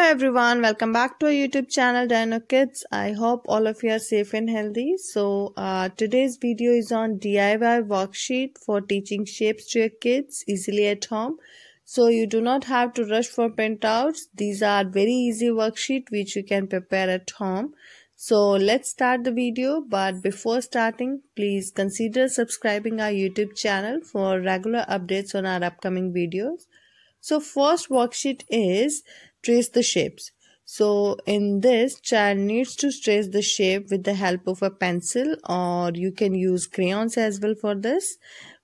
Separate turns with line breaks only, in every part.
everyone, welcome back to our YouTube channel Dynokids. I hope all of you are safe and healthy. So today's video is on DIY worksheet for teaching shapes to your kids easily at home. So you do not have to rush for printouts. These are very easy worksheet which you can prepare at home. So let's start the video, but before starting, please consider subscribing our YouTube channel for regular updates on our upcoming videos. So first worksheet is trace the shapes. So in this, child needs to trace the shape with the help of a pencil, or you can use crayons as well for this.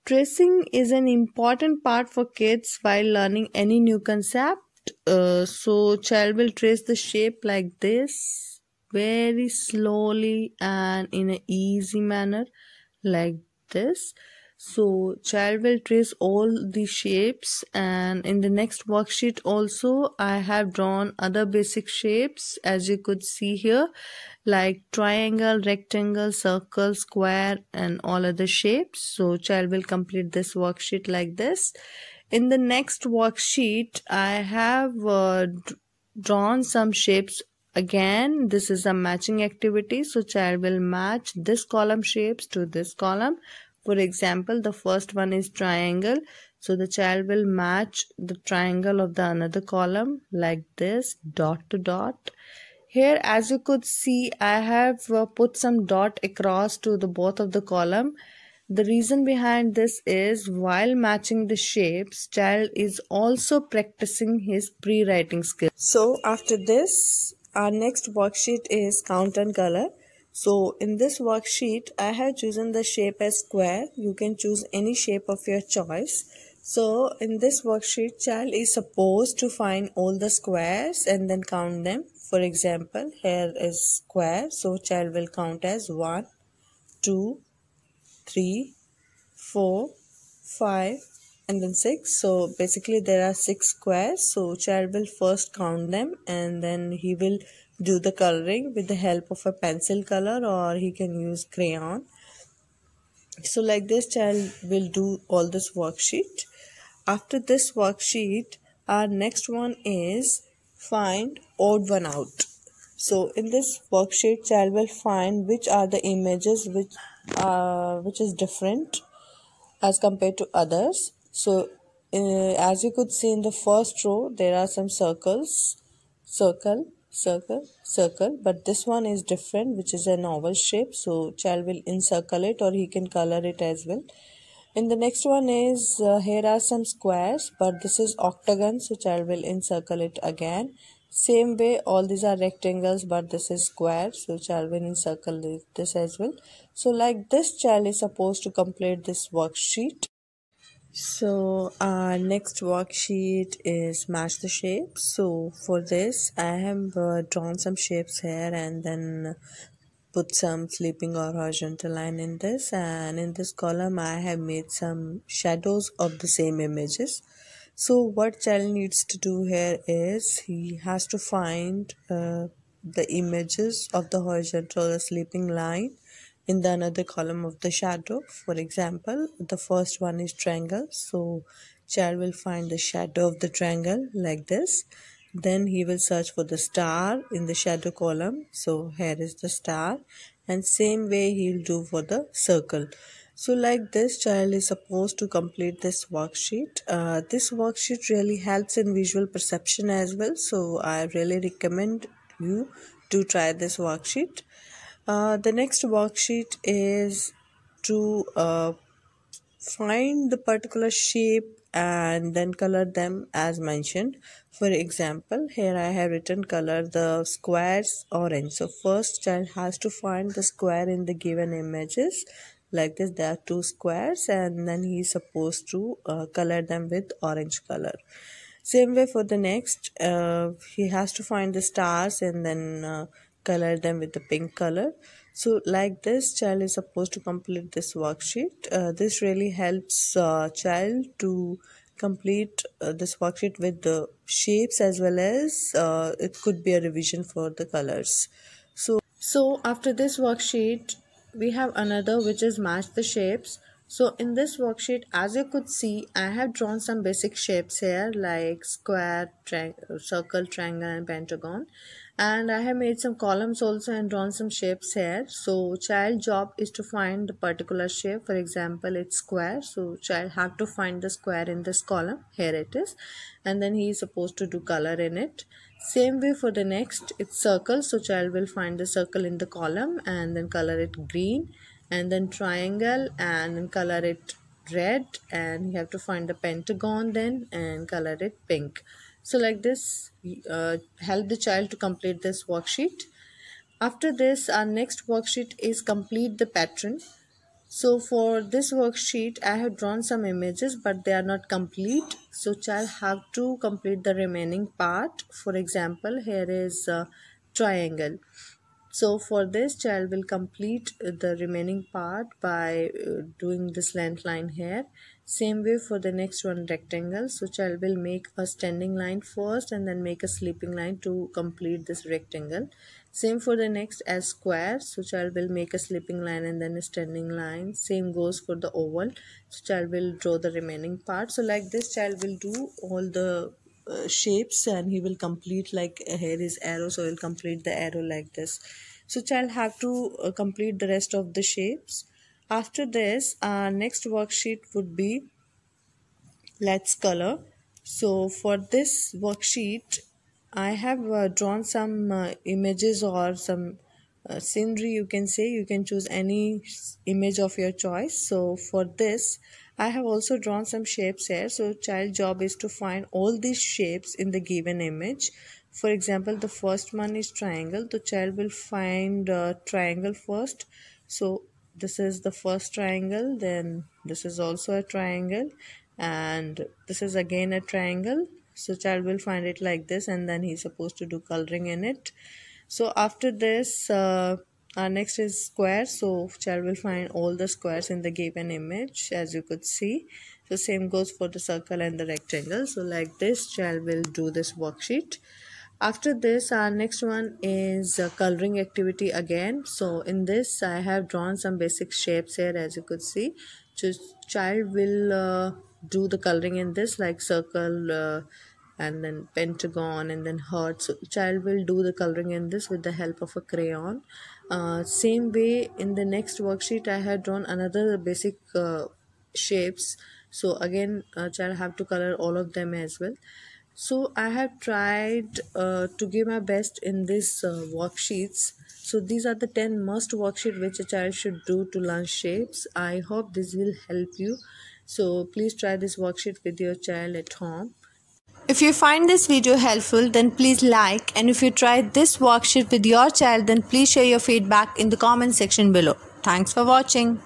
Tracing is an important part for kids while learning any new concept. So child will trace the shape like this very slowly and in an easy manner like this. So child will trace all the shapes, and in the next worksheet also I have drawn other basic shapes as you could see here, like triangle, rectangle, circle, square and all other shapes. So child will complete this worksheet like this. In the next worksheet I have drawn some shapes. Again, this is a matching activity, so child will match this column shapes to this column. For example, the first one is triangle, so the child will match the triangle of the another column like this, dot to dot. Here, as you could see, I have put some dot across to the both of the column. The reason behind this is while matching the shapes, child is also practicing his pre-writing skills. So after this, our next worksheet is count and color. So in this worksheet, I have chosen the shape as square. You can choose any shape of your choice. So in this worksheet, child is supposed to find all the squares and then count them. For example, here is square. So child will count as 1, 2, 3, 4, 5 and then 6. So basically there are 6 squares. So child will first count them and then he will do the coloring with the help of a pencil color, or he can use crayon. So like this, child will do all this worksheet. After this worksheet, our next one is find odd one out. So in this worksheet, child will find which are the images which is different as compared to others. So as you could see in the first row, there are some circles, circle, circle, circle, but this one is different, which is an oval shape. So child will encircle it, or he can color it as well. In the next one is here are some squares, but this is octagon, so child will encircle it again. Same way, all these are rectangles, but this is square, so child will encircle this as well. So like this, child is supposed to complete this worksheet. So our next worksheet is match the shapes. So for this, I have drawn some shapes here and then put some sleeping or horizontal line in this, and in this column I have made some shadows of the same images. So what child needs to do here is he has to find the images of the horizontal or sleeping line in the another column of the shadow. For example, the first one is triangle, so child will find the shadow of the triangle like this. Then he will search for the star in the shadow column, so here is the star, and same way he'll do for the circle. So like this, child is supposed to complete this worksheet. This worksheet really helps in visual perception as well, so I really recommend you to try this worksheet. The next worksheet is to find the particular shape and then color them as mentioned. For example, here I have written color the squares orange. So first, child has to find the square in the given images. Like this, there are 2 squares and then he is supposed to color them with orange color. Same way for the next, he has to find the stars and then color them with the pink color. So like this, child is supposed to complete this worksheet. This really helps child to complete this worksheet with the shapes, as well as it could be a revision for the colors. So after this worksheet, we have another which is match the shapes. So in this worksheet, as you could see, I have drawn some basic shapes here like square, circle, triangle and pentagon. And I have made some columns also and drawn some shapes here. So child job is to find the particular shape. For example, it's square. So child have to find the square in this column. Here it is. And then he is supposed to do color in it. Same way for the next, it's circle. So child will find the circle in the column and then color it green, and then triangle and then color it red, and you have to find the pentagon then and color it pink. So like this, help the child to complete this worksheet. After this, our next worksheet is complete the pattern. So for this worksheet, I have drawn some images but they are not complete, so child have to complete the remaining part. For example, here is a triangle. So for this, child will complete the remaining part by doing this length line here. Same way for the next one, rectangle. So child will make a standing line first and then make a sleeping line to complete this rectangle. Same for the next as square. So child will make a sleeping line and then a standing line. Same goes for the oval. So child will draw the remaining part. So like this, child will do all the shapes and he will complete, like here is arrow, so he'll complete the arrow like this. So child have to complete the rest of the shapes. After this, our next worksheet would be let's color. So for this worksheet, I have drawn some images or some scenery, you can say. You can choose any image of your choice. So for this, I have also drawn some shapes here. So child job is to find all these shapes in the given image. For example, the first one is triangle. The child will find triangle first. So this is the first triangle, then this is also a triangle, and this is again a triangle. So child will find it like this, and then he's supposed to do coloring in it. So after this, our next is square. So child will find all the squares in the given image, as you could see. So same goes for the circle and the rectangle. So like this, child will do this worksheet. After this, our next one is coloring activity again. So in this, I have drawn some basic shapes here, as you could see. Just child will do the coloring in this, like circle and then pentagon and then heart. So child will do the coloring in this with the help of a crayon. Same way in the next worksheet, I had drawn another basic shapes. So again, child have to color all of them as well. So I have tried to give my best in these worksheets. So these are the 10 must worksheet which a child should do to learn shapes. I hope this will help you. So please try this worksheet with your child at home. If you find this video helpful, then please like, and if you tried this worksheet with your child, then please share your feedback in the comment section below. Thanks for watching.